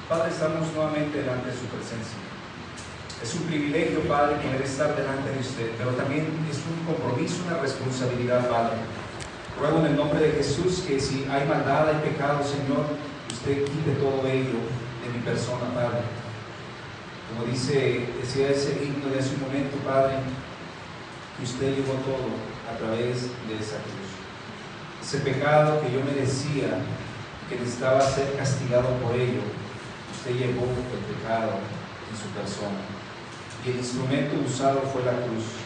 Padre, estamos nuevamente delante de su presencia. Es un privilegio, Padre, poder estar delante de usted, pero también es un compromiso, una responsabilidad, Padre. Ruego en el nombre de Jesús que si hay maldad, hay pecado, Señor, usted quite todo ello de mi persona, Padre. Como decía ese himno de hace un momento, Padre, que usted llevó todo a través de esa cruz. Ese pecado que yo merecía, que necesitaba ser castigado por ello, usted llevó el pecado en su persona. Y el instrumento usado fue la cruz.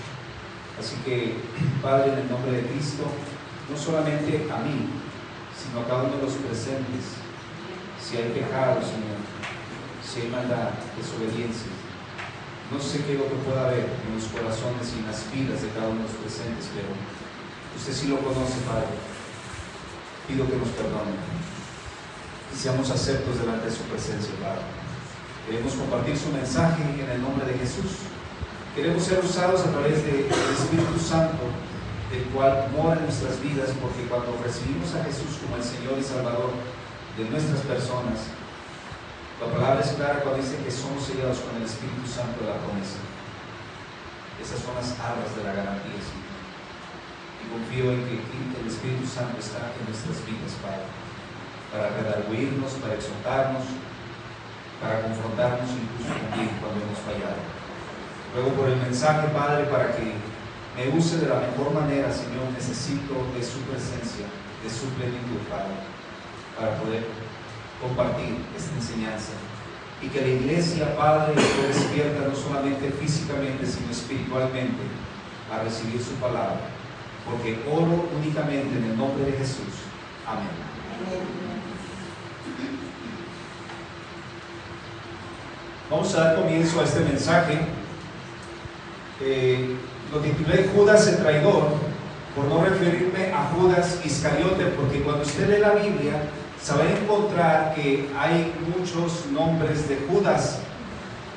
Así que, Padre, en el nombre de Cristo, no solamente a mí, sino a cada uno de los presentes, si hay pecado, Señor, si hay maldad, desobediencia, no sé qué es lo que pueda haber en los corazones y en las vidas de cada uno de los presentes, pero usted sí lo conoce, Padre. Pido que nos perdone y seamos aceptos delante de su presencia, Padre. Queremos compartir su mensaje en el nombre de Jesús. Queremos ser usados a través del Espíritu Santo, el cual mora en nuestras vidas, porque cuando recibimos a Jesús como el Señor y Salvador de nuestras personas, la palabra es clara cuando dice que somos sellados con el Espíritu Santo de la promesa. Esas son las arras de la garantía, Señor. Y confío en que el Espíritu Santo está en nuestras vidas, Padre, para redarguirnos, para exhortarnos, para confrontarnos incluso también cuando hemos fallado. Luego por el mensaje, Padre, para que me use de la mejor manera, Señor, necesito de su presencia, de su plenitud, Padre, para poder compartir esta enseñanza. Y que la iglesia, Padre, esté despierta no solamente físicamente, sino espiritualmente a recibir su palabra. Porque oro únicamente en el nombre de Jesús. Amén. Vamos a dar comienzo a este mensaje. Lo titulé Judas el traidor, por no referirme a Judas Iscariote, porque cuando usted lee la Biblia se va a encontrar que hay muchos nombres de Judas.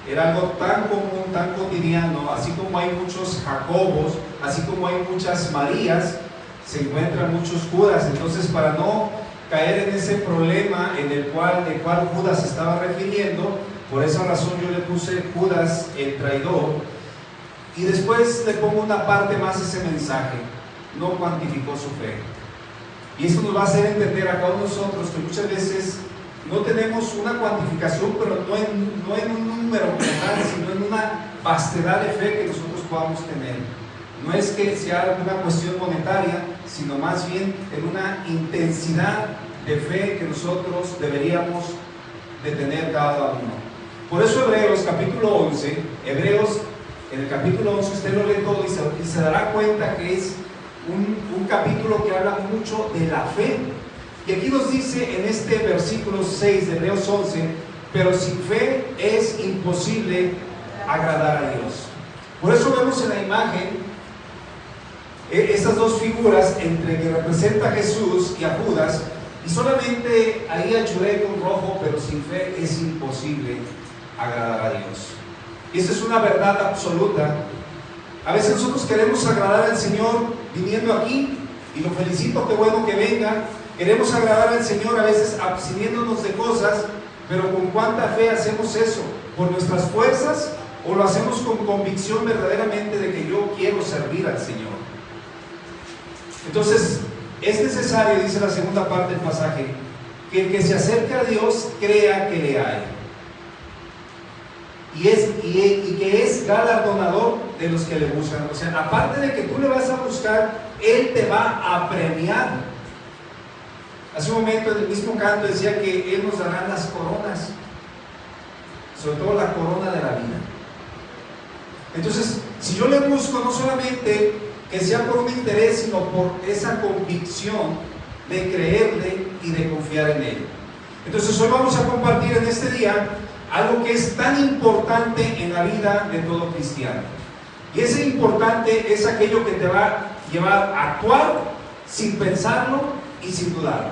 Era algo tan común, tan cotidiano, así como hay muchos Jacobos, así como hay muchas Marías, se encuentran muchos Judas. Entonces, para no caer en ese problema del cual Judas se estaba refiriendo, por esa razón yo le puse Judas el traidor. Y después le pongo una parte más de ese mensaje: no cuantificó su fe. Y eso nos va a hacer entender a todos nosotros que muchas veces no tenemos una cuantificación, pero no en un número total, sino en una vastedad de fe que nosotros podamos tener. No es que sea una cuestión monetaria, sino más bien en una intensidad de fe que nosotros deberíamos de tener cada uno. Por eso Hebreos capítulo 11, en el capítulo 11 usted lo lee todo y se dará cuenta que es un capítulo que habla mucho de la fe. Y aquí nos dice en este versículo 6 de Hebreos 11: pero sin fe es imposible agradar a Dios. Por eso vemos en la imagen estas dos figuras entre que representa a Jesús y a Judas, y solamente ahí ayudé con rojo, pero sin fe es imposible agradar a Dios. Y esa es una verdad absoluta. A veces nosotros queremos agradar al Señor viniendo aquí, y lo felicito, qué bueno que venga. Queremos agradar al Señor a veces absteniéndonos de cosas, pero ¿con cuánta fe hacemos eso? ¿Por nuestras fuerzas o lo hacemos con convicción verdaderamente de que yo quiero servir al Señor? Entonces, es necesario, dice la segunda parte del pasaje, que el que se acerque a Dios crea que le hay. Y que es galardonador de los que le buscan. O sea, aparte de que tú le vas a buscar, Él te va a premiar. Hace un momento en el mismo canto decía que Él nos dará las coronas, sobre todo la corona de la vida. Entonces, si yo le busco, no solamente que sea por un interés, sino por esa convicción de creerle y de confiar en Él. Entonces, hoy vamos a compartir en este día algo que es tan importante en la vida de todo cristiano. Y ese importante es aquello que te va a llevar a actuar sin pensarlo y sin dudarlo.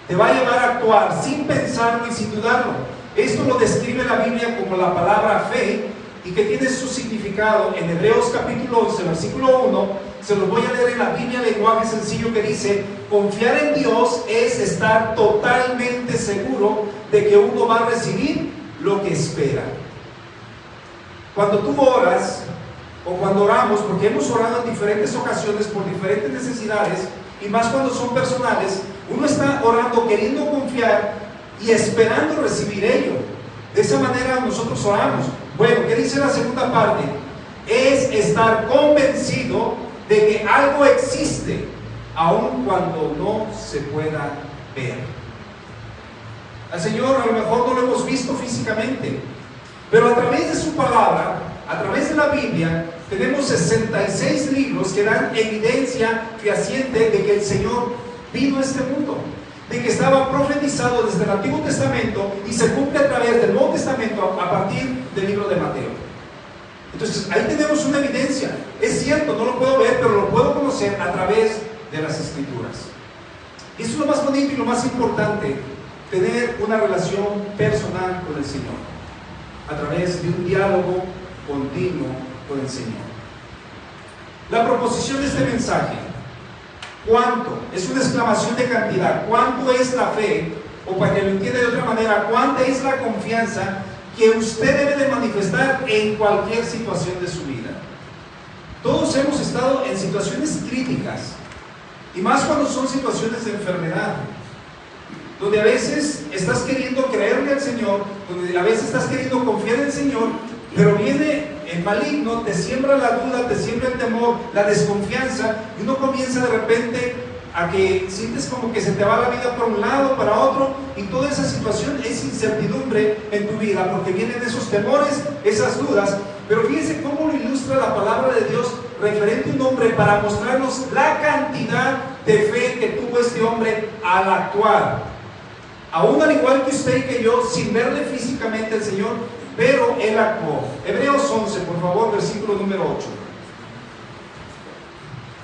Te va a llevar a actuar sin pensarlo y sin dudarlo. Esto lo describe la Biblia como la palabra fe, y que tiene su significado en Hebreos capítulo 11, versículo 1. Se los voy a leer en la Biblia, lenguaje sencillo, que dice: confiar en Dios es estar totalmente seguro de que uno va a recibir lo que espera. Cuando tú oras, o cuando oramos, porque hemos orado en diferentes ocasiones por diferentes necesidades, y más cuando son personales, uno está orando queriendo confiar y esperando recibir ello. De esa manera nosotros oramos. Bueno, ¿qué dice la segunda parte? Es estar convencido de que algo existe, aun cuando no se pueda ver. Al Señor a lo mejor no lo hemos visto físicamente, pero a través de su palabra, a través de la Biblia, tenemos 66 libros que dan evidencia fehaciente de que el Señor vino a este mundo, de que estaba profetizado desde el Antiguo Testamento y se cumple a través del Nuevo Testamento a partir del libro de Mateo. Entonces ahí tenemos una evidencia. Es cierto, no lo puedo ver, pero lo puedo conocer a través de las Escrituras. Y eso es lo más bonito y lo más importante, tener una relación personal con el Señor a través de un diálogo continuo con el Señor. La proposición de este mensaje: ¿cuánto? Es una exclamación de cantidad. ¿Cuánto es la fe? O para que lo entienda de otra manera, ¿cuánta es la confianza que usted debe de manifestar en cualquier situación de su vida? Todos hemos estado en situaciones críticas, y más cuando son situaciones de enfermedad, donde a veces estás queriendo creerle al Señor, donde a veces estás queriendo confiar en el Señor, pero viene el maligno, te siembra la duda, te siembra el temor, la desconfianza, y uno comienza de repente a que sientes como que se te va la vida por un lado, para otro, y toda esa situación es incertidumbre en tu vida, porque vienen esos temores, esas dudas. Pero fíjense cómo lo ilustra la palabra de Dios referente a un hombre para mostrarnos la cantidad de fe que tuvo este hombre al actuar, aún al igual que usted y que yo, sin verle físicamente al Señor, pero él actuó. Hebreos 11, por favor, versículo número 8.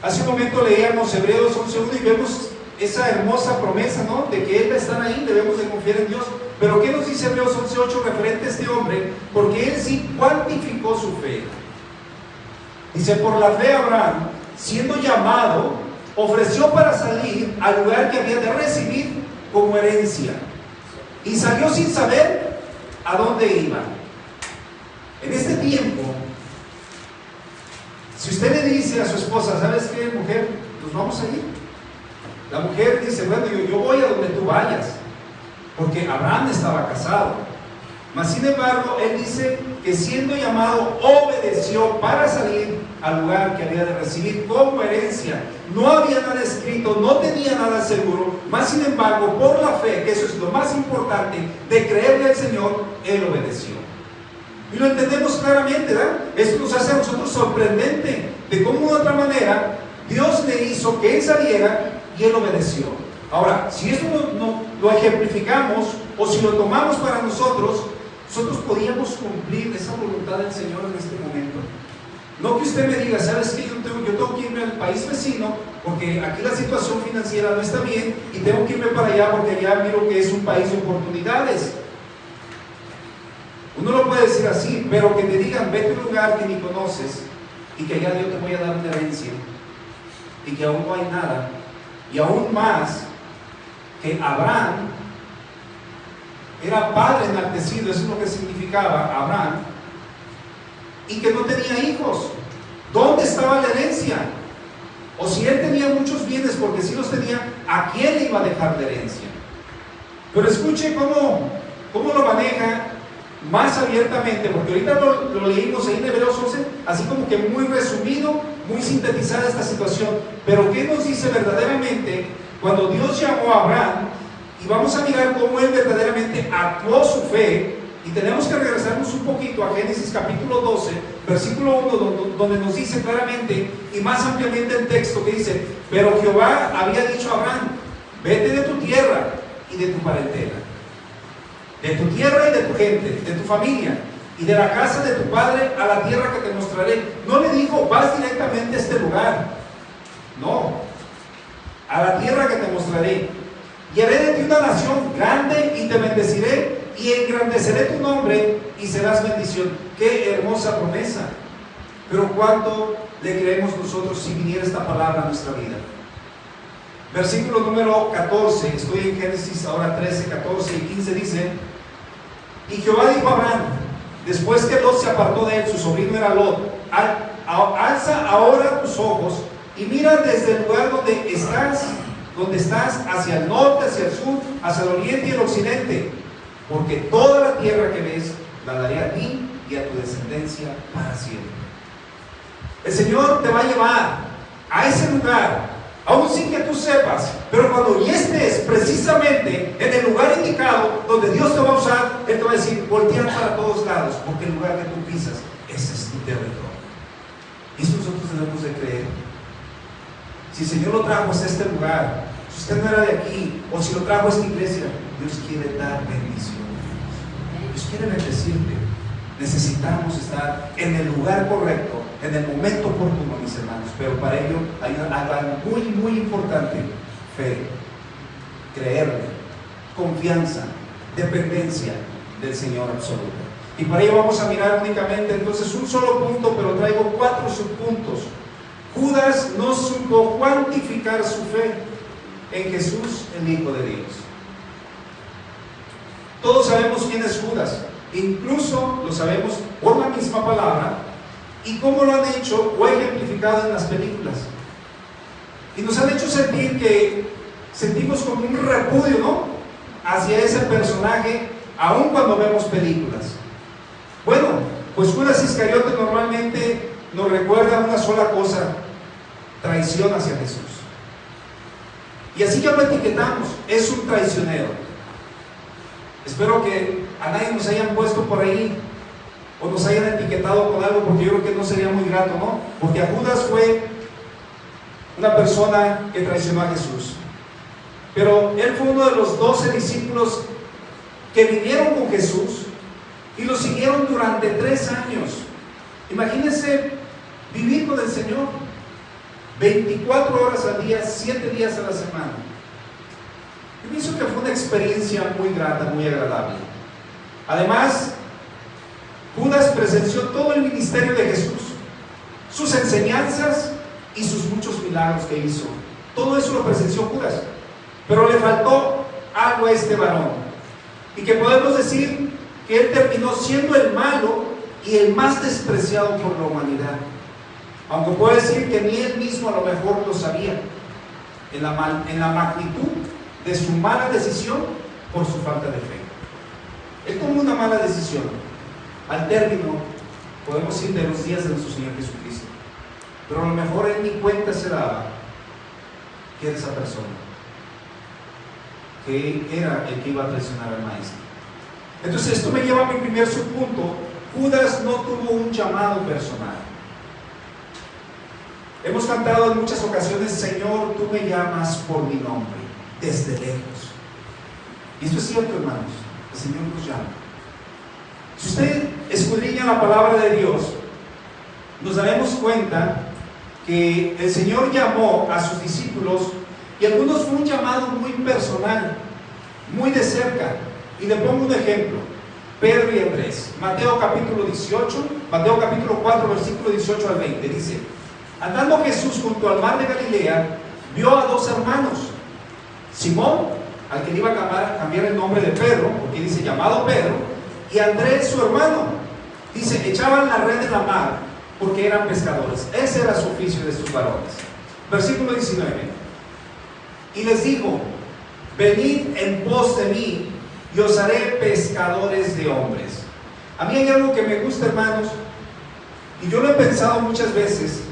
Hace un momento leíamos Hebreos 11:1 y vemos esa hermosa promesa, ¿no?, de que Él va a estar ahí, debemos de confiar en Dios. Pero ¿qué nos dice Hebreos 11:8 referente a este hombre? Porque él sí cuantificó su fe. Dice: por la fe Abraham, siendo llamado, ofreció para salir al lugar que había de recibir como herencia, y salió sin saber a dónde iba. En este tiempo, si usted le dice a su esposa: ¿sabes qué, mujer? Nos vamos a ir. La mujer dice: bueno, yo voy a donde tú vayas, porque Abraham estaba casado. Mas sin embargo, él dice que siendo llamado, obedeció para salir al lugar que había de recibir como herencia. No había nada escrito, no tenía nada seguro, mas sin embargo, por la fe, que eso es lo más importante, de creerle al Señor, él obedeció. Y lo entendemos claramente, ¿verdad? Esto nos hace a nosotros sorprendente de cómo de otra manera Dios le hizo que él saliera y él obedeció. Ahora, si esto no lo ejemplificamos, o si lo tomamos para nosotros podíamos cumplir esa voluntad del Señor en este momento. No que usted me diga: ¿sabes qué? Yo tengo que irme al país vecino porque aquí la situación financiera no está bien, y tengo que irme para allá porque allá miro que es un país de oportunidades. Uno lo puede decir así, pero que te digan: vete a un lugar que ni conoces y que allá yo te voy a dar una herencia, y que aún no hay nada, y aún más que Abraham era padre enaltecido, eso es lo que significaba Abraham, y que no tenía hijos. ¿Dónde estaba la herencia? O si él tenía muchos bienes, porque si los tenía, ¿a quién le iba a dejar la herencia? Pero escuche cómo lo maneja más abiertamente, porque ahorita lo leímos ahí en Hebreos 11, así como que muy resumido, muy sintetizada esta situación. Pero ¿qué nos dice verdaderamente cuando Dios llamó a Abraham? Y vamos a mirar cómo él verdaderamente actuó su fe. Y tenemos que regresarnos un poquito a Génesis capítulo 12, versículo 1, donde nos dice claramente y más ampliamente el texto, que dice: pero Jehová había dicho a Abraham: vete de tu tierra y de tu parentela, de tu tierra y de tu gente, de tu familia y de la casa de tu padre, a la tierra que te mostraré. No le dijo: vas directamente a este lugar. No, a la tierra que te mostraré. Y haré de ti una nación grande, y te bendeciré, y engrandeceré tu nombre, y serás bendición. ¡Qué hermosa promesa! Pero ¿cuánto le creemos nosotros si viniera esta palabra a nuestra vida? Versículo número 14, estoy en Génesis ahora 13, 14 y 15, dice: y Jehová dijo a Abraham, después que Lot se apartó de él, su sobrino era Lot: alza ahora tus ojos y mira desde el lugar donde estás hacia el norte, hacia el sur, hacia el oriente y el occidente, porque toda la tierra que ves la daré a ti y a tu descendencia para siempre. El Señor te va a llevar a ese lugar, aún sin que tú sepas, pero cuando ya estés precisamente en el lugar indicado donde Dios te va a usar, Él te va a decir: voltea para todos lados, porque el lugar que tú pisas, ese es tu territorio. Y eso nosotros debemos de creer. Si el Señor lo trajo hasta este lugar, si usted no era de aquí, o si lo trajo a esta iglesia, Dios quiere dar bendición. Dios quiere bendecirte. Necesitamos estar en el lugar correcto, en el momento oportuno, mis hermanos. Pero para ello hay algo muy, muy importante: fe, creerle, confianza, dependencia del Señor absoluto. Y para ello vamos a mirar únicamente entonces un solo punto, pero traigo 4 subpuntos. Judas no supo cuantificar su fe en Jesús, el Hijo de Dios. Todos sabemos quién es Judas, incluso lo sabemos por la misma palabra y cómo lo han hecho o ejemplificado en las películas. Y nos han hecho sentir que sentimos como un repudio, ¿no?, hacia ese personaje, aun cuando vemos películas. Bueno, pues Judas Iscariote normalmente nos recuerda una sola cosa: traición hacia Jesús. Y así ya lo etiquetamos: es un traicionero. Espero que a nadie nos hayan puesto por ahí o nos hayan etiquetado con algo, porque yo creo que no sería muy grato, ¿no? Porque a Judas fue una persona que traicionó a Jesús, pero él fue uno de los 12 discípulos que vivieron con Jesús y lo siguieron durante 3 años. Imagínense vivir con el Señor 24 horas al día, 7 días a la semana. Yo pienso que fue una experiencia muy grata, muy agradable. Además, Judas presenció todo el ministerio de Jesús, sus enseñanzas y sus muchos milagros que hizo. Todo eso lo presenció Judas. Pero le faltó algo a este varón, y que podemos decir que él terminó siendo el malo y el más despreciado por la humanidad. Aunque puedo decir que ni él mismo a lo mejor lo sabía, en la magnitud de su mala decisión por su falta de fe. Él tomó una mala decisión al término, podemos decir, de los días de nuestro Señor Jesucristo, pero a lo mejor él ni cuenta se daba que era esa persona, que era el que iba a traicionar al Maestro. Entonces esto me lleva a mi primer subpunto: Judas no tuvo un llamado personal. Hemos cantado en muchas ocasiones: Señor, tú me llamas por mi nombre, desde lejos. Y esto es cierto, hermanos, el Señor nos llama. Si usted escudriña la palabra de Dios, nos daremos cuenta que el Señor llamó a sus discípulos, y algunos fue un llamado muy personal, muy de cerca. Y le pongo un ejemplo: Pedro y Andrés. Mateo capítulo 4, versículo 18 al 20, dice: andando Jesús junto al mar de Galilea, vio a 2 hermanos, Simón, al que le iba a cambiar el nombre de Pedro, porque dice llamado Pedro, y Andrés su hermano. Dice: echaban la red en la mar, porque eran pescadores. Ese era su oficio de estos varones. Versículo 19: y les dijo: venid en pos de mí, y os haré pescadores de hombres. A mí hay algo que me gusta, hermanos, y yo lo he pensado muchas veces,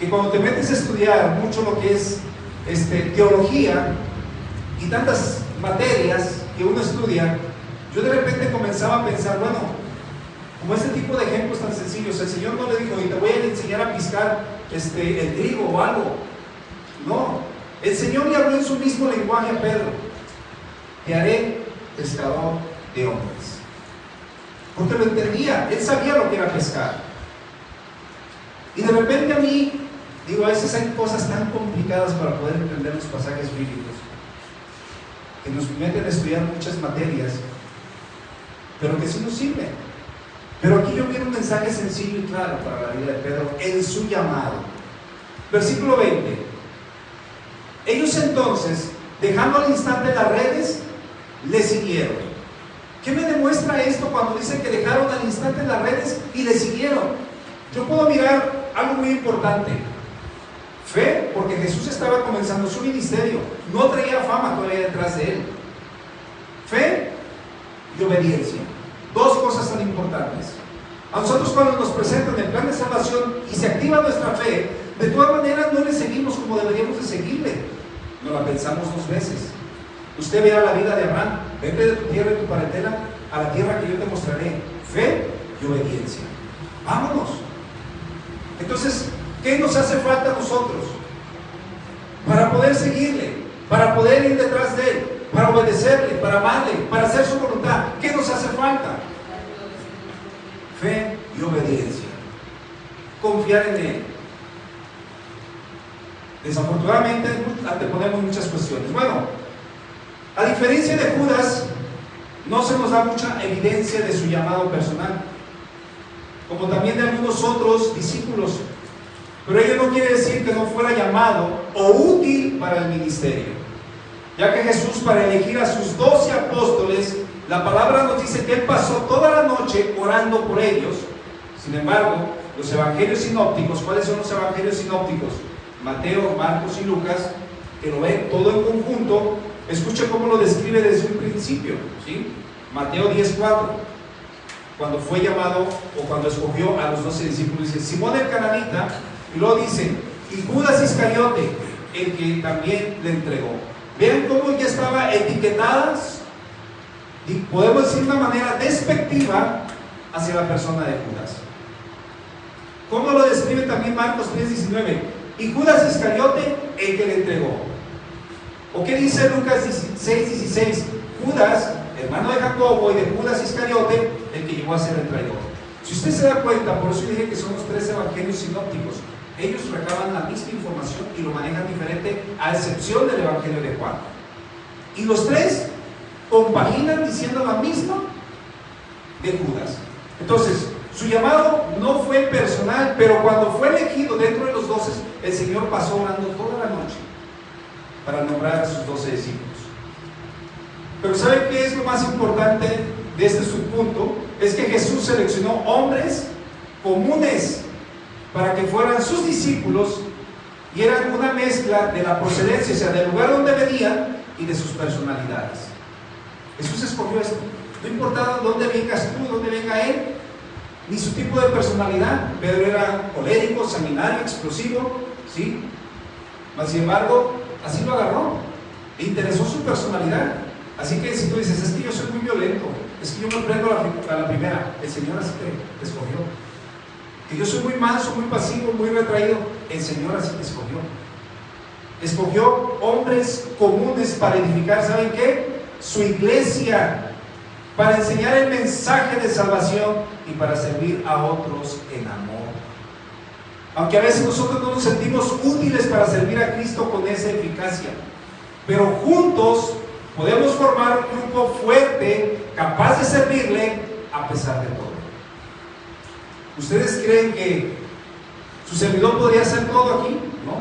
que cuando te metes a estudiar mucho lo que es teología y tantas materias que uno estudia, yo de repente comenzaba a pensar: bueno, como este tipo de ejemplos tan sencillos, el Señor no le dijo: y te voy a enseñar a piscar el trigo o algo. No, el Señor le habló en su mismo lenguaje a Pedro: te haré pescador de hombres. Porque lo entendía, él sabía lo que era pescar. Y de repente a mí, digo, a veces hay cosas tan complicadas para poder entender los pasajes bíblicos, que nos meten a estudiar muchas materias, pero que sí nos sirven. Pero aquí yo quiero un mensaje sencillo y claro para la vida de Pedro en su llamado. Versículo 20: Ellos entonces, dejando al instante las redes, le siguieron. ¿Qué me demuestra esto cuando dice que dejaron al instante las redes y le siguieron? Yo puedo mirar algo muy importante. Fe, porque Jesús estaba comenzando su ministerio, no traía fama todavía detrás de él. Fe y obediencia, dos cosas tan importantes. A nosotros cuando nos presentan el plan de salvación y se activa nuestra fe, de todas maneras no le seguimos como deberíamos de seguirle. No la pensamos dos veces. Usted vea la vida de Abraham: vete de tu tierra y tu parentela a la tierra que yo te mostraré. Fe y obediencia. Vámonos. Entonces, ¿qué nos hace falta a nosotros para poder seguirle, para poder ir detrás de él, para obedecerle, para amarle, para hacer su voluntad? ¿Qué nos hace falta? Fe y obediencia. Confiar en él. Desafortunadamente anteponemos muchas cuestiones. Bueno, a diferencia de Judas, no se nos da mucha evidencia de su llamado personal, como también de algunos otros discípulos. Pero ello no quiere decir que no fuera llamado o útil para el ministerio, ya que Jesús, para elegir a sus 12 apóstoles, la palabra nos dice que él pasó toda la noche orando por ellos. Sin embargo, los evangelios sinópticos, ¿cuáles son los evangelios sinópticos? Mateo, Marcos y Lucas, que lo ven todo en conjunto. Escucha cómo lo describe desde un principio, ¿sí? Mateo 10:4, cuando fue llamado o cuando escogió a los 12 discípulos, dice: Simón el cananita, y luego dice: y Judas Iscariote, el que también le entregó. Vean cómo ya estaba etiquetadas, y podemos decir de una manera despectiva hacia la persona de Judas. ¿Cómo lo describe también Marcos 3:19? Y Judas Iscariote, el que le entregó. ¿O qué dice Lucas 6:16? Judas, hermano de Jacobo, y de Judas Iscariote, el que llegó a ser el traidor. Si usted se da cuenta, por eso dije que son los 3 evangelios sinópticos. Ellos recaban la misma información y lo manejan diferente, a excepción del evangelio de Juan. Y los 3 compaginan diciendo la misma de Judas. Entonces, su llamado no fue personal, pero cuando fue elegido dentro de los 12, el Señor pasó orando toda la noche para nombrar a sus 12 discípulos. Pero ¿saben qué es lo más importante de este subpunto? Es que Jesús seleccionó hombres comunes para que fueran sus discípulos, y eran una mezcla de la procedencia, o sea, del lugar donde venían y de sus personalidades. Jesús escogió esto. No importaba dónde vengas tú, dónde venga él, ni su tipo de personalidad. Pedro era colérico, sanguinario, explosivo, ¿sí? Mas sin embargo, así lo agarró. Le interesó su personalidad. Así que si tú dices: es que yo soy muy violento, es que yo me prendo a la primera, el Señor así te escogió. Que yo soy muy manso, muy pasivo, muy retraído, el Señor así te escogió. Escogió hombres comunes para edificar, ¿saben qué? Su iglesia, para enseñar el mensaje de salvación y para servir a otros en amor. Aunque a veces nosotros no nos sentimos útiles para servir a Cristo con esa eficacia, pero juntos podemos formar un grupo fuerte, capaz de servirle a pesar de todo. ¿Ustedes creen que su servidor podría hacer todo aquí? No.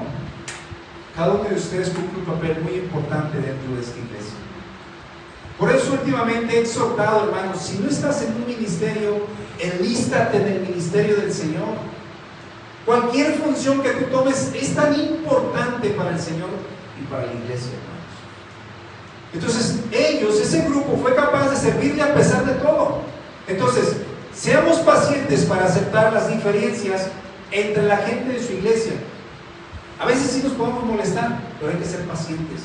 Cada uno de ustedes cumple un papel muy importante dentro de esta iglesia. Por eso últimamente he exhortado, hermanos, si no estás en un ministerio, enlístate en el ministerio del Señor. Cualquier función que tú tomes es tan importante para el Señor y para la iglesia, hermanos. Entonces ellos, ese grupo, fue capaz de servirle a pesar de todo. Entonces, seamos pacientes para aceptar las diferencias entre la gente de su iglesia. A veces sí nos podemos molestar, pero hay que ser pacientes.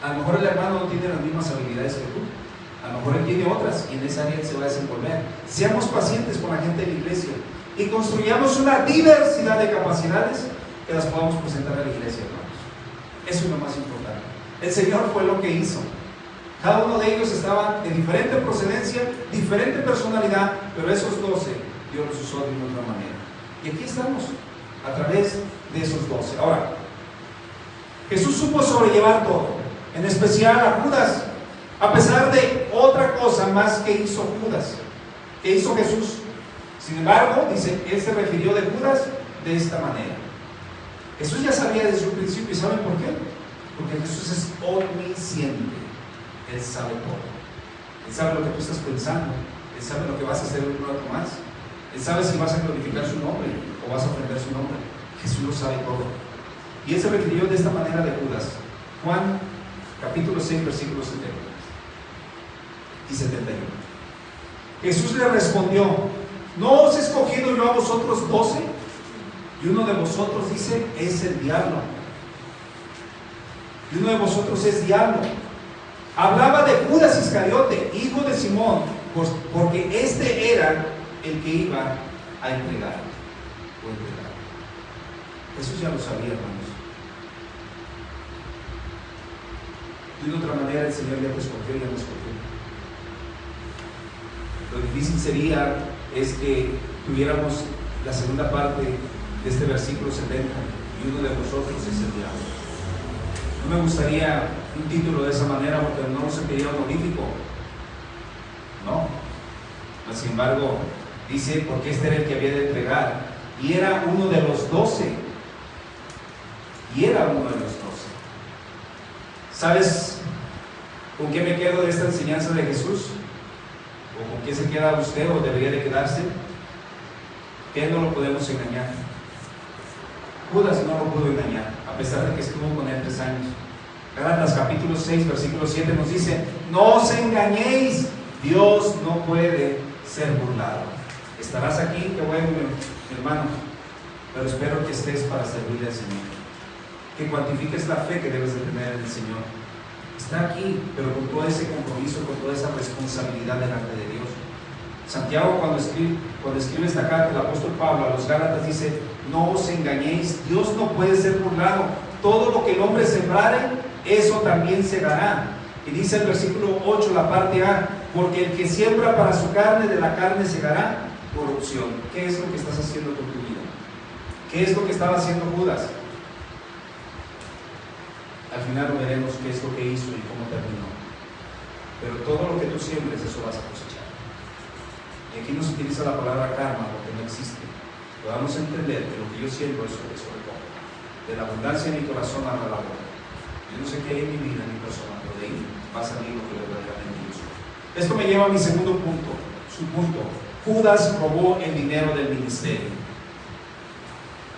A lo mejor el hermano no tiene las mismas habilidades que tú, a lo mejor él tiene otras, y en esa área él se va a desenvolver. Seamos pacientes con la gente de la iglesia y construyamos una diversidad de capacidades que las podamos presentar a la iglesia, hermanos. Eso es lo más importante. El Señor fue lo que hizo. Cada uno de ellos estaba de diferente procedencia, diferente personalidad, pero esos 12 Dios los usó de una otra manera. Y aquí estamos, a través de esos 12. Ahora, Jesús supo sobrellevar todo, en especial a Judas, a pesar de otra cosa más que hizo Judas, que hizo Jesús. Sin embargo, dice, él se refirió de Judas de esta manera. Jesús ya sabía desde un principio, ¿y saben por qué? Porque Jesús es omnisciente. Él sabe todo. Él sabe lo que tú estás pensando. Él sabe lo que vas a hacer un rato más. Él sabe si vas a glorificar su nombre o vas a ofender su nombre. Jesús lo sabe todo. Y Él se refirió de esta manera de Judas. Juan capítulo 6, versículos 70 y 71. Jesús le respondió: ¿no os he escogido yo a vosotros 12? Y uno de vosotros, dice, es el diablo. Y uno de vosotros es diablo. Hablaba de Judas Iscariote, hijo de Simón, porque este era el que iba a entregar o entregar. Jesús ya lo sabía, hermanos. De una otra manera, el Señor ya te escogió y ya nos escogió. Lo difícil sería es que tuviéramos la segunda parte de este versículo 70, y uno de vosotros es el diablo. No me gustaría un título de esa manera, porque no se pedía honorífico. No. Sin embargo, dice, porque este era el que había de entregar, y era uno de los 12. Y era uno de los 12. ¿Sabes con qué me quedo de esta enseñanza de Jesús? ¿O con qué se queda usted o debería de quedarse? Que no lo podemos engañar. Judas no lo pudo engañar, a pesar de que estuvo con él 3 años. Gálatas capítulo 6, versículo 7 nos dice: no os engañéis, Dios no puede ser burlado. Estarás aquí, qué bueno, mi hermano, pero espero que estés para servirle al Señor, que cuantifiques la fe que debes de tener en el Señor. Está aquí, pero con todo ese compromiso, con toda esa responsabilidad delante de Dios. Santiago, cuando escribe esta carta, el apóstol Pablo a los Gálatas dice: no os engañéis, Dios no puede ser burlado. Todo lo que el hombre sembrare, eso también segará. Y dice el versículo 8, la parte A: porque el que siembra para su carne, de la carne segará corrupción. ¿Qué es lo que estás haciendo con tu vida? ¿Qué es lo que estaba haciendo Judas? Al final lo veremos qué es lo que hizo y cómo terminó. Pero todo lo que tú siembres, eso vas a cosechar. Y aquí no se utiliza la palabra karma, porque no existe. Podamos entender que lo que yo siembro, eso recojo. De la abundancia de mi corazón habla la boca. Yo no sé qué hay en mi vida, en mi persona, pero de ahí va a salir lo que verdaderamente yo soy. Esto me lleva a mi segundo punto. Su punto: Judas robó el dinero del ministerio.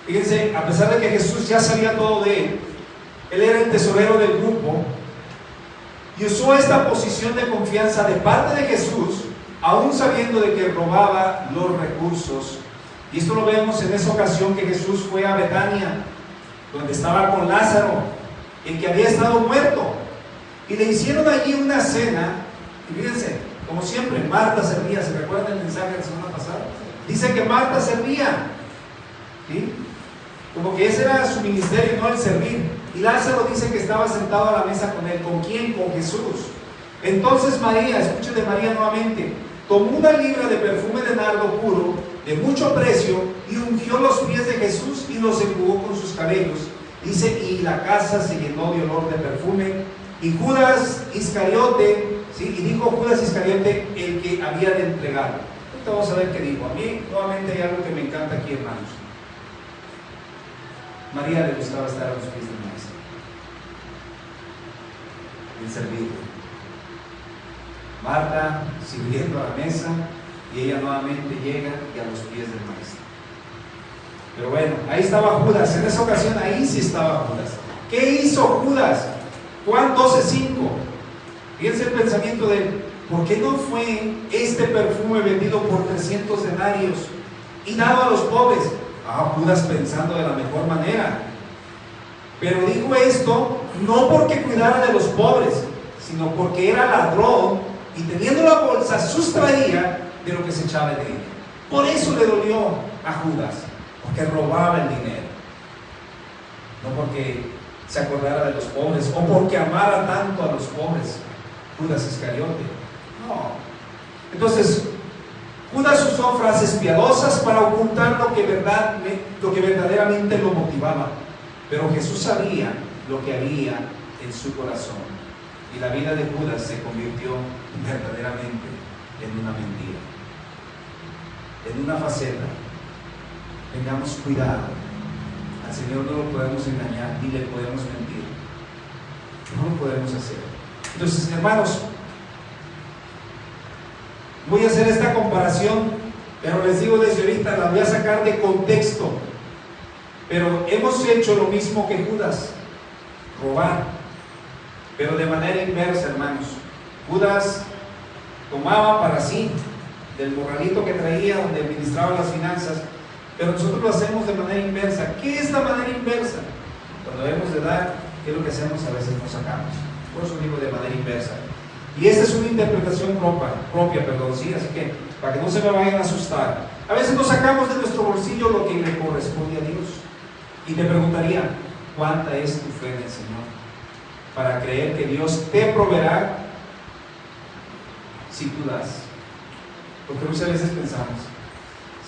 Fíjense, a pesar de que Jesús ya sabía todo de él, él era el tesorero del grupo y usó esta posición de confianza de parte de Jesús, aún sabiendo de que robaba los recursos. Y esto lo vemos en esa ocasión que Jesús fue a Betania, donde estaba con Lázaro, el que había estado muerto, y le hicieron allí una cena. Y fíjense, como siempre, Marta servía. ¿Se recuerdan el mensaje de la semana pasada? Dice que Marta servía, ¿sí? Como que ese era su ministerio, no el servir. Y Lázaro dice que estaba sentado a la mesa con él. ¿Con quién? Con Jesús. Entonces María, escuchen de María nuevamente, tomó una libra de perfume de nardo puro, de mucho precio, y ungió los pies de Jesús y los enjugó con sus cabellos. Dice, y la casa se llenó de olor de perfume. Y Judas Iscariote, ¿sí? Y dijo Judas Iscariote, el que había de entregar. Ahorita vamos a ver qué dijo. A mí nuevamente hay algo que me encanta aquí, hermanos. María le gustaba estar a los pies del maestro, el servir. Marta sirviendo a la mesa, y ella nuevamente llega y a los pies del maestro. Pero bueno, ahí estaba Judas. En esa ocasión ahí sí estaba Judas. ¿Qué hizo Judas? Juan 12:5. Fíjense el pensamiento de él: ¿por qué no fue este perfume vendido por 300 denarios y dado a los pobres? Judas pensando de la mejor manera. Pero dijo esto no porque cuidara de los pobres, sino porque era ladrón y teniendo la bolsa sustraía de lo que se echaba de ella. Por eso le dolió a Judas, porque robaba el dinero, no porque se acordara de los pobres o porque amara tanto a los pobres. Judas Iscariote, no. Entonces Judas usó frases piadosas para ocultar lo que verdaderamente lo motivaba. Pero Jesús sabía lo que había en su corazón. Y la vida de Judas se convirtió verdaderamente en una mentira, en una faceta. Tengamos cuidado. Al Señor no lo podemos engañar ni le podemos mentir. No lo podemos hacer. Entonces, hermanos, voy a hacer esta comparación, pero les digo desde ahorita, la voy a sacar de contexto. Pero hemos hecho lo mismo que Judas, robar, pero de manera inversa, hermanos. Judas tomaba para sí del morralito que traía, donde administraba las finanzas, pero nosotros lo hacemos de manera inversa. ¿Qué es la manera inversa? Cuando debemos de dar, ¿qué es lo que hacemos? A veces nos sacamos. Por eso digo de manera inversa. Y esta es una interpretación propia, ¿sí? Así que, para que no se me vayan a asustar, a veces nos sacamos de nuestro bolsillo lo que le corresponde a Dios. Y te preguntaría, ¿cuánta es tu fe en el Señor? Para creer que Dios te proveerá si tú das. Porque muchas veces pensamos,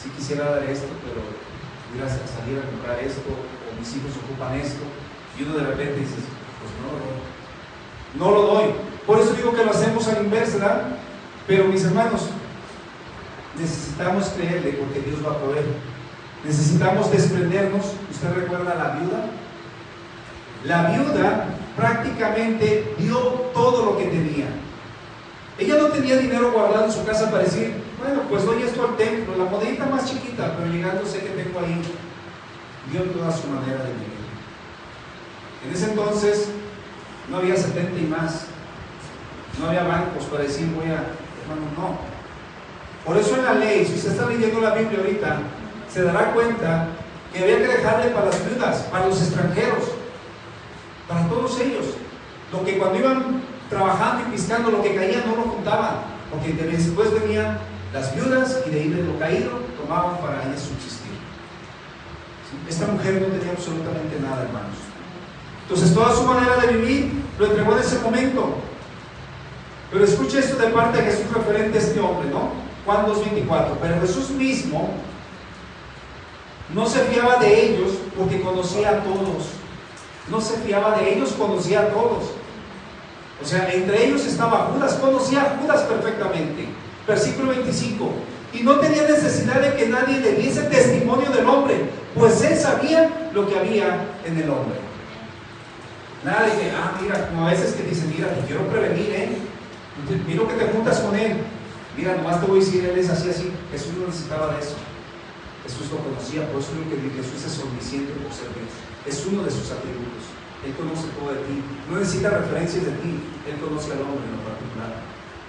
si quisiera dar esto, pero voy a salir a comprar esto, o mis hijos ocupan esto, y uno de repente dices, pues no lo doy. Por eso digo que lo hacemos a la inversa, ¿verdad? Pero mis hermanos, necesitamos creerle porque Dios va a proveer. Necesitamos desprendernos. ¿Usted recuerda a la viuda? La viuda prácticamente dio todo lo que tenía. Ella no tenía dinero guardado en su casa para decir, bueno, pues doy esto al templo, la monedita más chiquita, pero llegando sé que tengo ahí. Dio toda su manera de vivir. En ese entonces no había 70 y más. No había bancos para decir, hermano, no. Por eso en la ley, si usted está leyendo la Biblia ahorita, se dará cuenta que había que dejarle para las viudas, para los extranjeros, para todos ellos. Lo que cuando iban trabajando y piscando, lo que caía no lo juntaban, porque después venían las viudas y de ahí de lo caído tomaban para ellas subsistir. Esta mujer no tenía absolutamente nada, hermanos. Entonces toda su manera de vivir lo entregó en ese momento. Pero escuche esto de parte de Jesús referente a este hombre, ¿no? Juan 2:24. Pero Jesús mismo no se fiaba de ellos porque conocía a todos. No se fiaba de ellos, conocía a todos. O sea, entre ellos estaba Judas, conocía a Judas perfectamente. Versículo 25. Y no tenía necesidad de que nadie le diese testimonio del hombre, pues él sabía lo que había en el hombre. Nada de que, mira, como a veces que dicen, mira, te quiero prevenir, miro que te juntas con él. Mira, nomás te voy a decir, él es así, así. Jesús no necesitaba de eso. Jesús lo conocía, por eso es lo que dice, Jesús es omnisciente por ser Dios. Es uno de sus atributos. Él conoce todo de ti. No necesita referencias de ti. Él conoce al hombre en lo particular.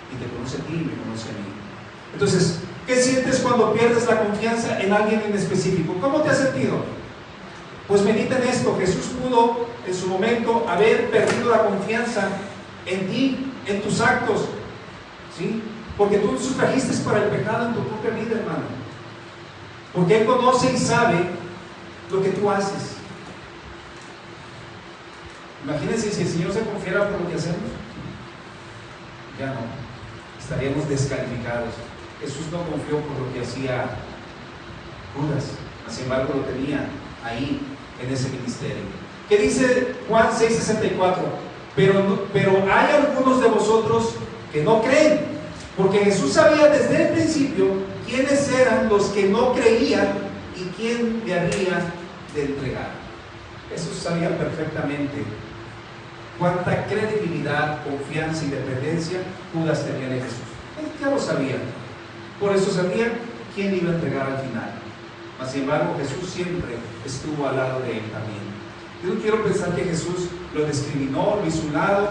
Y te conoce a ti y me conoce a mí. Entonces, ¿qué sientes cuando pierdes la confianza en alguien en específico? ¿Cómo te has sentido? Pues medita en esto. Jesús pudo en su momento haber perdido la confianza en ti, en tus actos, ¿sí? Porque tú sufragiste para el pecado en tu propia vida, hermano. Porque Él conoce y sabe lo que tú haces. Imagínense si el Señor se confiara por lo que hacemos. Ya no, estaríamos descalificados. Jesús no confió por lo que hacía Judas, sin embargo lo tenía ahí en ese ministerio. ¿Qué dice Juan 6:64? Pero hay algunos de vosotros que no creen, porque Jesús sabía desde el principio quiénes eran los que no creían y quién le había de entregar. Jesús sabía perfectamente cuánta credibilidad, confianza y dependencia Judas tenía de Jesús. Él ya lo sabía. Por eso sabía quién le iba a entregar al final. Mas, sin embargo, Jesús siempre estuvo al lado de él también. Yo no quiero pensar que Jesús lo discriminó, lo hizo a un lado,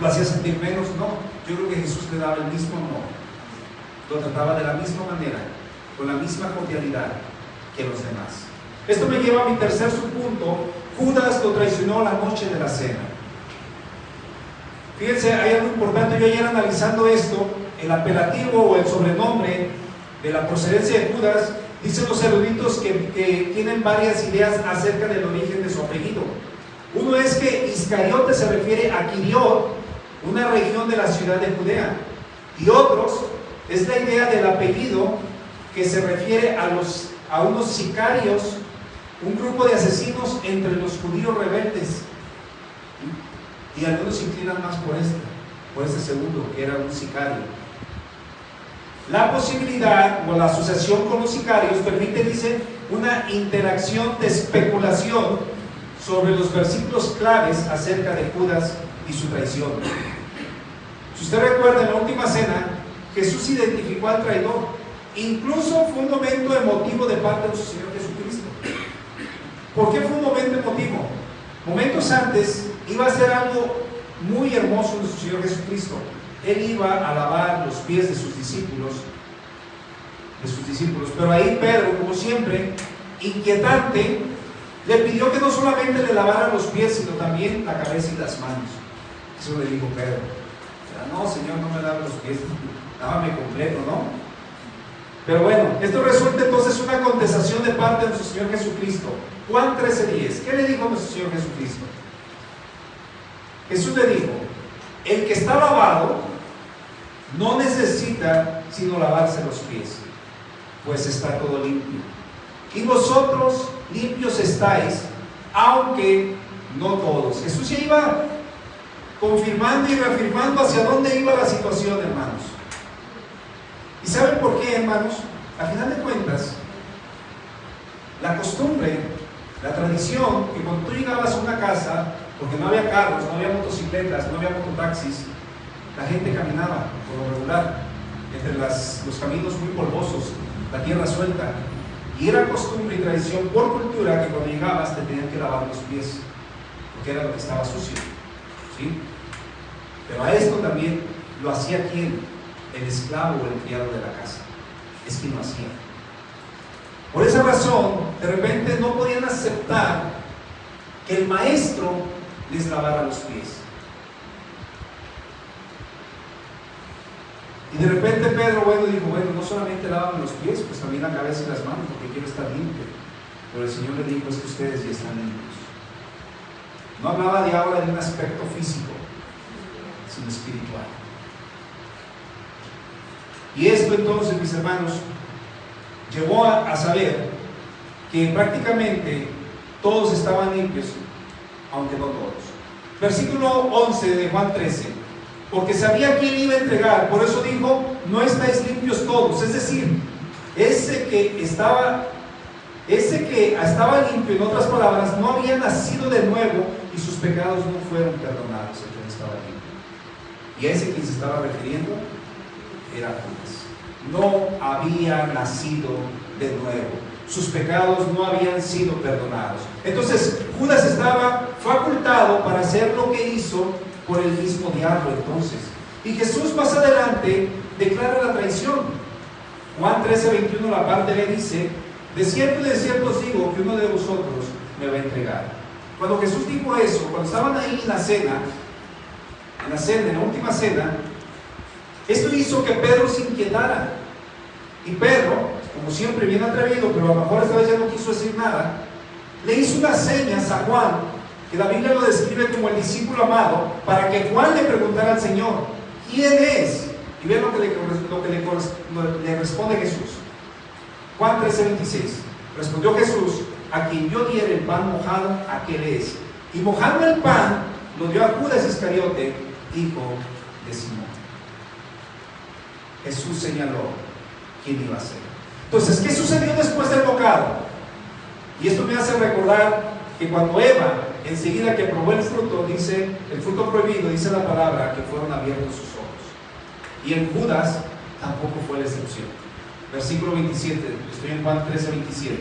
lo hacía sentir menos. No, yo creo que Jesús le daba el mismo honor. Lo trataba de la misma manera, con la misma cordialidad que los demás. Esto me lleva a mi tercer subpunto. Judas lo traicionó la noche de la cena. Fíjense, hay algo importante. Yo ayer analizando esto, el apelativo o el sobrenombre de la procedencia de Judas, dicen los eruditos que tienen varias ideas acerca del origen de su apellido. Uno es que Iscariote se refiere a Quiriot, una región de la ciudad de Judea, y otros es la idea del apellido que se refiere a unos sicarios, un grupo de asesinos entre los judíos rebeldes, y algunos se inclinan más por este segundo, que era un sicario. La posibilidad o la asociación con los sicarios permite, dice, una interacción de especulación sobre los versículos claves acerca de Judas y su traición. Si usted recuerda, en la última cena, Jesús identificó al traidor. Incluso fue un momento emotivo de parte de su Señor Jesucristo. ¿Por qué fue un momento emotivo? Momentos antes iba a hacer algo muy hermoso de su Señor Jesucristo. Él iba a lavar los pies de sus discípulos, pero ahí Pedro, como siempre, inquietante, le pidió que no solamente le lavara los pies, sino también la cabeza y las manos. Eso le dijo Pedro. No, Señor, no me lave los pies, lávame completo, ¿no? Pero bueno, esto resulta entonces una contestación de parte de nuestro Señor Jesucristo. Juan 13:10. ¿Qué le dijo nuestro Señor Jesucristo? Jesús le dijo: el que está lavado no necesita sino lavarse los pies, pues está todo limpio. Y vosotros limpios estáis, aunque no todos. Jesús ya iba confirmando y reafirmando hacia dónde iba la situación, hermanos. ¿Y saben por qué, hermanos? A final de cuentas, la costumbre, la tradición, que cuando tú llegabas a una casa, porque no había carros, no había motocicletas, no había mototaxis, la gente caminaba por lo regular entre los caminos muy polvosos, la tierra suelta, y era costumbre y tradición por cultura que cuando llegabas te tenían que lavar los pies, porque era lo que estaba sucio, ¿sí? Pero a esto también lo hacía ¿quién? El esclavo o el criado de la casa. Es quien lo hacía. Por esa razón, de repente no podían aceptar que el maestro les lavara los pies. Y de repente Pedro, dijo, no solamente lavan los pies, pues también la cabeza y las manos, porque quiero estar limpio. Pero el Señor le dijo, es que ustedes ya están limpios. No hablaba de ahora de un aspecto físico, sino espiritual. Y esto entonces, mis hermanos, llevó a saber que prácticamente todos estaban limpios, aunque no todos. Versículo 11 de Juan 13. Porque sabía quién iba a entregar, por eso dijo, no estáis limpios todos. Es decir, ese que estaba limpio, en otras palabras, no había nacido de nuevo y sus pecados no fueron perdonados, el que estaba limpio. Y a ese quien se estaba refiriendo era Judas. No había nacido de nuevo, sus pecados no habían sido perdonados. Entonces Judas estaba facultado para hacer lo que hizo por el mismo diablo entonces. Y Jesús más adelante declara la traición. Juan 13:21, la parte B dice: de cierto os digo que uno de vosotros me va a entregar. Cuando Jesús dijo eso, cuando estaban ahí en la última cena, esto hizo que Pedro se inquietara. Y Pedro, como siempre bien atrevido, pero a lo mejor esta vez ya no quiso decir nada, le hizo unas señas a Juan, que la Biblia lo describe como el discípulo amado, para que Juan le preguntara al Señor, ¿quién es? Y vean lo que le responde Jesús. Juan 13:26. Respondió Jesús: a quien yo diere el pan mojado, aquel es. Y mojando el pan, lo dio a Judas Iscariote, hijo de Simón. Jesús señaló quién iba a ser. Entonces, ¿qué sucedió después del bocado? Y esto me hace recordar que cuando Eva, enseguida que probó el fruto, dice, el fruto prohibido, dice la palabra, que fueron abiertos sus ojos. Y en Judas tampoco fue la excepción. Versículo 27, estoy en Juan 13:27.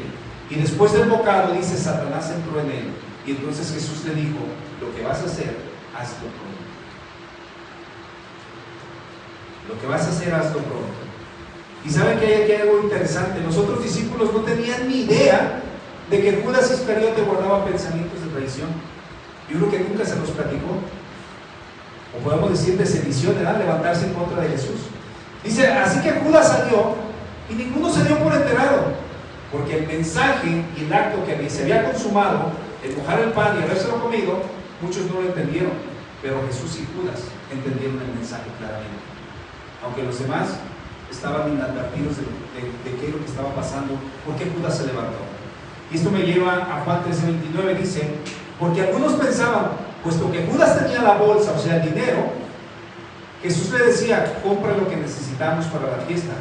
Y después del bocado, dice, Satanás entró en él. Y entonces Jesús le dijo, lo que vas a hacer, hazlo pronto. Lo que vas a hacer, hazlo pronto. Y saben que hay aquí algo interesante. Los otros discípulos no tenían ni idea de que Judas Iscariote guardaba pensamientos de traición. Yo creo que nunca se los platicó. O podemos decir de sedición, ¿verdad? Levantarse en contra de Jesús. Dice, así que Judas salió y ninguno se dio por enterado, porque el mensaje y el acto que se había consumado, el mojar el pan y habérselo comido, muchos no lo entendieron, pero Jesús y Judas entendieron el mensaje claramente, aunque los demás estaban inadvertidos de qué es lo que estaba pasando, por qué Judas se levantó. Y esto me lleva a Juan 13:29, dice, porque algunos pensaban, puesto que Judas tenía la bolsa, o sea el dinero, Jesús le decía, compra lo que necesitamos para la fiesta,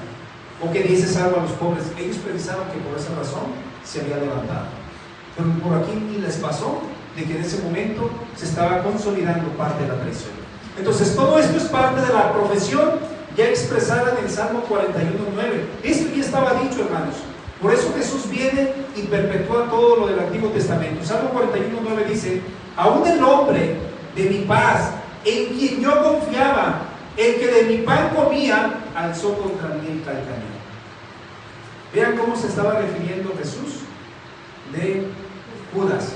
o que dieses algo a los pobres. Ellos pensaron que por esa razón se había levantado, pero por aquí ni les pasó de que en ese momento se estaba consolidando parte de la traición. Entonces todo esto es parte de la profesión ya expresada en el Salmo 41:9. Esto ya estaba dicho, hermanos. Por eso Jesús viene y perpetúa todo lo del Antiguo Testamento. Salmo 41:9 dice: aún el hombre de mi paz, en quien yo confiaba, el que de mi pan comía, alzó contra mí el calcañón. Vean cómo se estaba refiriendo Jesús de Judas,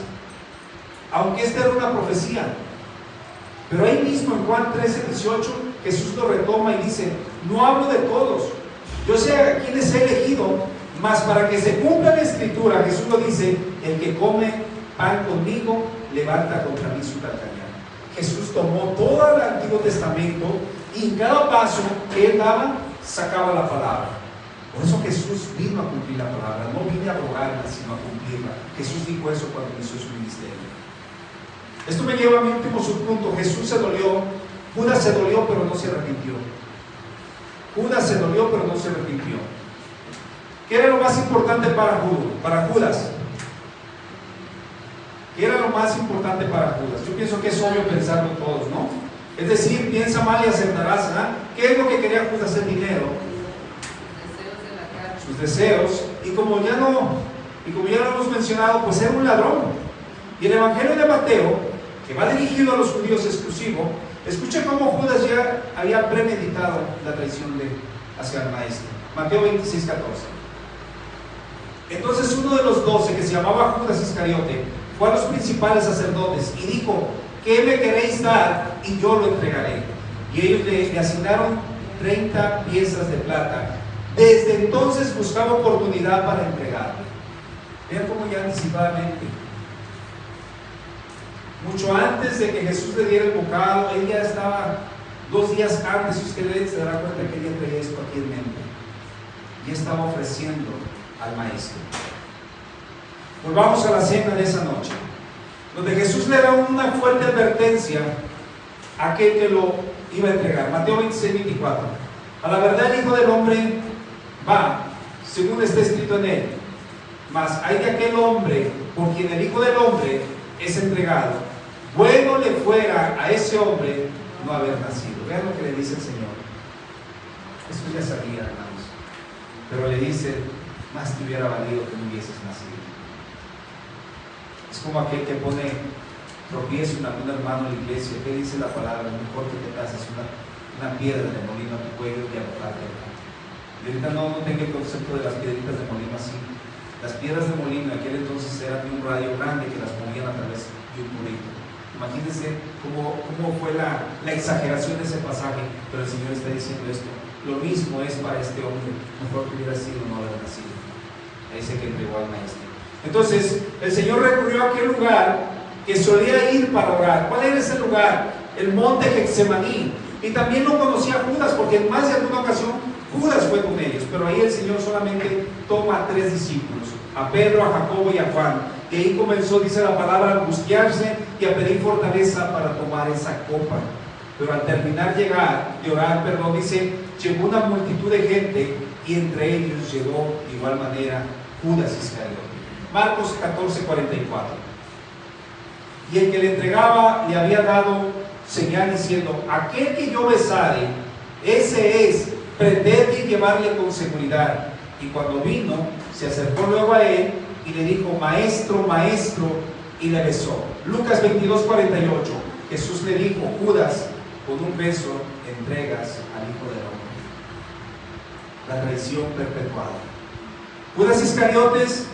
aunque esta era una profecía. Pero ahí mismo en Juan 13:18 Jesús lo retoma y dice: no hablo de todos, yo sé a quienes he elegido, mas para que se cumpla la escritura, Jesús lo dice: el que come pan conmigo levanta contra mí su calcañón. Jesús tomó todo el Antiguo Testamento y en cada paso que él daba sacaba la palabra. Por eso Jesús vino a cumplir la palabra, no vino a rogarla sino a cumplirla. Jesús dijo eso cuando inició su ministerio. Esto me lleva a mi último subpunto. Jesús se dolió, Judas se dolió pero no se arrepintió. Judas se dolió pero no se arrepintió. ¿Qué era lo más importante para Judas? ¿Qué era lo más importante para Judas? Yo pienso que es obvio pensarlo todos, ¿no? Es decir, piensa mal y acertarás, ¿verdad? ¿Qué es lo que quería Judas? El dinero, sus deseos, y como ya lo hemos mencionado, pues era un ladrón. Y el Evangelio de Mateo, que va dirigido a los judíos exclusivo, escucha cómo Judas ya había premeditado la traición hacia el maestro. Mateo 26:14. Entonces uno de los 12, que se llamaba Judas Iscariote, fue a los principales sacerdotes y dijo: ¿qué me queréis dar? Y yo lo entregaré. Y ellos le asignaron 30 piezas de plata. Desde entonces buscaba oportunidad para entregarlo. Vean cómo ya anticipadamente, mucho antes de que Jesús le diera el bocado, él ya estaba 2 días antes, si usted se dará cuenta que él traía esto aquí en mente, y estaba ofreciendo al maestro. Volvamos a la cena de esa noche, donde Jesús le da una fuerte advertencia a aquel que lo iba a entregar. Mateo 26:24. A la verdad el Hijo del Hombre va, según está escrito en él, mas hay de aquel hombre por quien el Hijo del Hombre es entregado. Bueno le fuera a ese hombre no haber nacido. Vean lo que le dice el Señor. Eso ya sabía, hermanos, pero le dice: más te hubiera valido que no hubieses nacido. Es como aquel que pone tropiezo en algún hermano en la iglesia. ¿Qué dice la palabra? Mejor que te pases una piedra de molino a tu cuello y arrojarte. Y ahorita no tengo el concepto de las piedritas de molino así. Las piedras de molino en aquel entonces eran de un radio grande que las movían a través de un murito. Imagínense cómo fue la exageración de ese pasaje, pero el Señor está diciendo esto: lo mismo es para este hombre, mejor que hubiera sido no haber nacido. Ahí dice que entregó al maestro. Entonces el Señor recurrió a aquel lugar que solía ir para orar. ¿Cuál era ese lugar? El monte Getsemaní. Y también lo conocía Judas, porque en más de alguna ocasión Judas fue con ellos, pero ahí el Señor solamente toma a 3 discípulos, a Pedro, a Jacobo y a Juan. Y ahí comenzó, dice la palabra, a angustiarse y a pedir fortaleza para tomar esa copa. Pero al terminar de orar, dice, llegó una multitud de gente y entre ellos llegó de igual manera Judas Iscariote. Marcos 14:44. Y el que le entregaba le había dado señal diciendo: aquel que yo besare, ese es, prendedle y llevarle con seguridad. Y cuando vino, se acercó luego a él y le dijo: maestro, maestro, y le besó. Lucas 22:48. Jesús le dijo: Judas, con un beso entregas al Hijo del Hombre. La traición perpetuada. Judas Iscariotes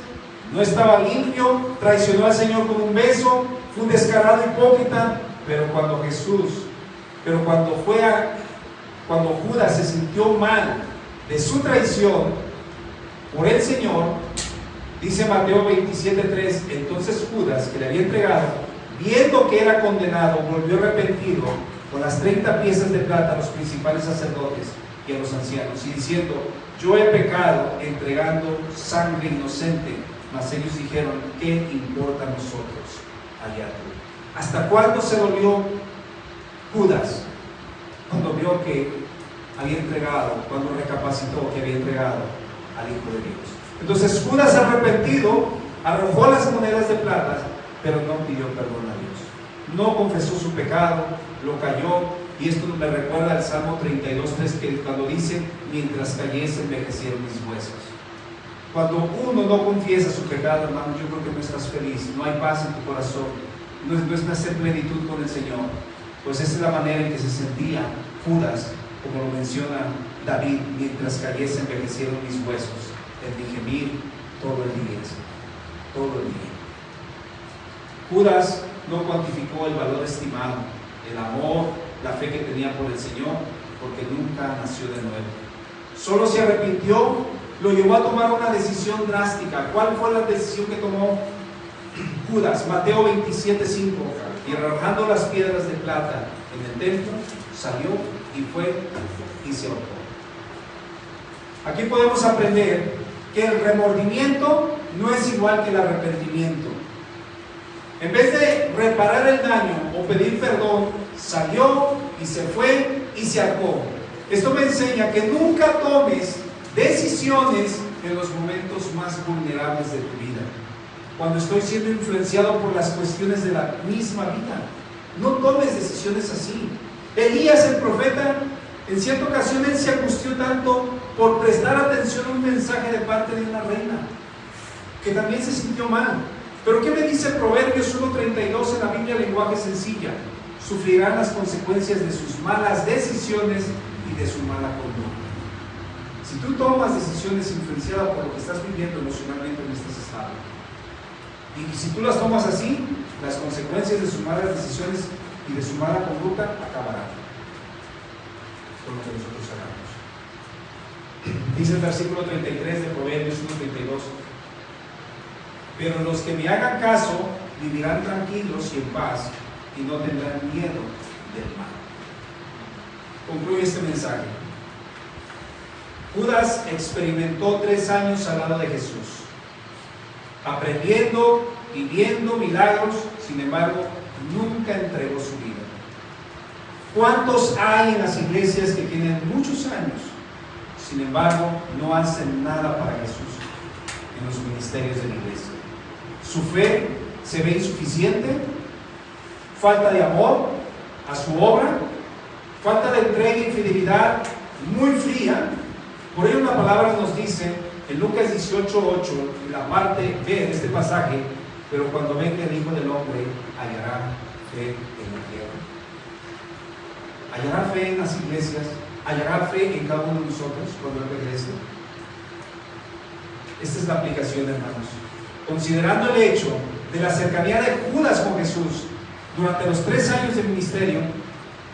no estaba limpio, traicionó al Señor con un beso, fue un descarado hipócrita, pero cuando Judas se sintió mal de su traición por el Señor, dice Mateo 27:3, entonces Judas, que le había entregado, viendo que era condenado, volvió arrepentido con las 30 piezas de plata a los principales sacerdotes y a los ancianos, y diciendo: yo he pecado entregando sangre inocente. Mas ellos dijeron: ¿qué importa a nosotros? Allá tú. ¿Hasta cuándo se dolió Judas? Cuando vio que había entregado, cuando recapacitó que había entregado al Hijo de Dios. Entonces Judas, arrepentido, arrojó las monedas de plata pero no pidió perdón a Dios. No confesó su pecado, lo cayó, y esto me recuerda al Salmo 32:3, que cuando dice: mientras callé se envejecieron mis huesos. Cuando uno no confiesa su pecado, hermano, yo creo que no estás feliz, no hay paz en tu corazón, no es hacer plenitud con el Señor. Pues esa es la manera en que se sentía Judas, como lo menciona David: mientras callé se envejecieron mis huesos, en mi gemir todo el día, todo el día. Judas no cuantificó el valor estimado, el amor, la fe que tenía por el Señor, porque nunca nació de nuevo. Solo se arrepintió, lo llevó a tomar una decisión drástica. ¿Cuál fue la decisión que tomó Judas? Mateo 27:5: y arrojando las piedras de plata en el templo, salió y fue y se ahorcó. Aquí podemos aprender que el remordimiento no es igual que el arrepentimiento. En vez de reparar el daño o pedir perdón, salió y se fue y se ahorcó. Esto me enseña que nunca tomes decisiones en los momentos más vulnerables de tu vida. Cuando estoy siendo influenciado por las cuestiones de la misma vida, no tomes decisiones así. Elías, el profeta, en cierta ocasión él se angustió tanto por prestar atención a un mensaje de parte de una reina, que también se sintió mal. Pero ¿qué me dice Proverbios 1:32 en la Biblia lenguaje sencilla? Sufrirán las consecuencias de sus malas decisiones y de su mala conducta. Si tú tomas decisiones influenciadas por lo que estás viviendo emocionalmente en este estado, y si tú las tomas así, las consecuencias de sus malas decisiones y de su mala conducta acabarán con lo que nosotros hagamos. Dice el versículo 33 de Proverbios 1:32: pero los que me hagan caso vivirán tranquilos y en paz, y no tendrán miedo del mal. Concluye este mensaje. Judas experimentó 3 años al lado de Jesús, aprendiendo y viendo milagros. Sin embargo, nunca entregó su vida. ¿Cuántos hay en las iglesias que tienen muchos años, sin embargo, no hacen nada para Jesús en los ministerios de la iglesia? Su fe se ve insuficiente, falta de amor a su obra, falta de entrega y fidelidad muy fría. Por ello la palabra nos dice en Lucas 18:8, la parte B de este pasaje: pero cuando venga el Hijo del Hombre, hallará fe en la tierra. ¿Hallará fe en las iglesias? ¿Hallará fe en cada uno de nosotros cuando Él regrese? Esta es la aplicación, hermanos. Considerando el hecho de la cercanía de Judas con Jesús durante los 3 años de ministerio,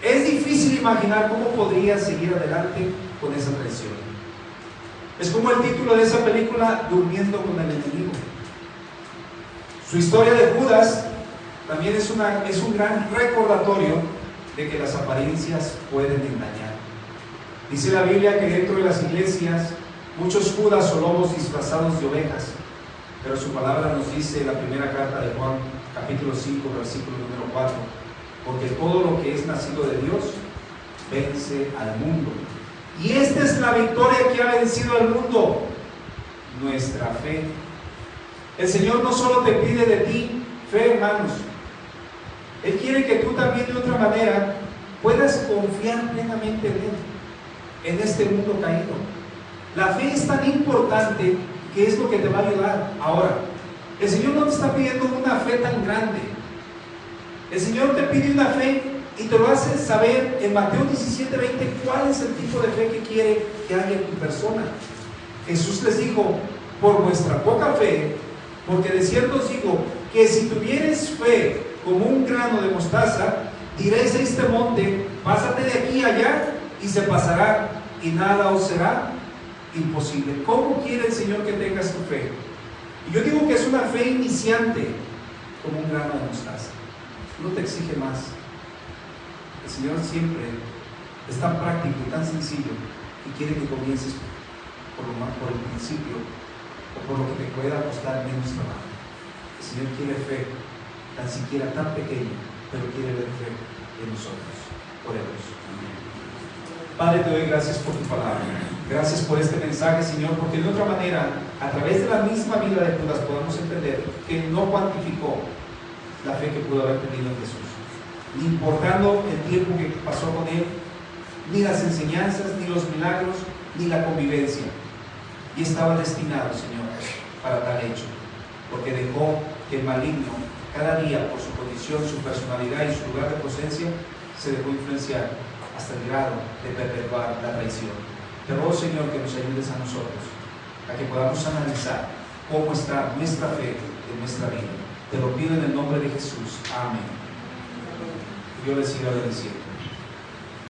es difícil imaginar cómo podría seguir adelante con esa traición. Es como el título de esa película, Durmiendo con el enemigo. Su historia de Judas también es un gran recordatorio de que las apariencias pueden engañar. Dice la Biblia que dentro de las iglesias muchos Judas o lobos disfrazados de ovejas, pero su palabra nos dice en la primera carta de Juan, capítulo 5, versículo número 4: porque todo lo que es nacido de Dios vence al mundo. Y esta es la victoria que ha vencido al mundo: nuestra fe. El Señor no solo te pide de ti fe, hermanos. Él quiere que tú también de otra manera puedas confiar plenamente en Él, en este mundo caído. La fe es tan importante que es lo que te va a ayudar. Ahora, el Señor no te está pidiendo una fe tan grande. El Señor te pide una fe y te lo hace saber en Mateo 17:20 cuál es el tipo de fe que quiere que haya en tu persona. Jesús les dijo: por vuestra poca fe, porque de cierto os digo que si tuvieres fe como un grano de mostaza, diréis a este monte: pásate de aquí allá, y se pasará, y nada os será imposible. ¿Cómo quiere el Señor que tengas tu fe? Y yo digo que es una fe iniciante, como un grano de mostaza. No te exige más. El Señor siempre es tan práctico y tan sencillo y quiere que comiences por el principio, o por lo que te pueda costar menos trabajo. El Señor quiere fe, tan siquiera tan pequeña, pero quiere ver fe en nosotros. Oremos. Padre, te doy gracias por tu palabra. Gracias por este mensaje, Señor, porque de otra manera, a través de la misma vida de Judas, podemos entender que no cuantificó la fe que pudo haber tenido en Jesús. Ni importando el tiempo que pasó con él, ni las enseñanzas, ni los milagros, ni la convivencia. Y estaba destinado, Señor, para tal hecho, porque dejó que el maligno, cada día por su condición, su personalidad y su lugar de presencia, se dejó influenciar hasta el grado de perpetuar la traición. Te ruego, Señor, que nos ayudes a nosotros, a que podamos analizar cómo está nuestra fe en nuestra vida. Te lo pido en el nombre de Jesús. Amén. Dios les siga bendiciendo.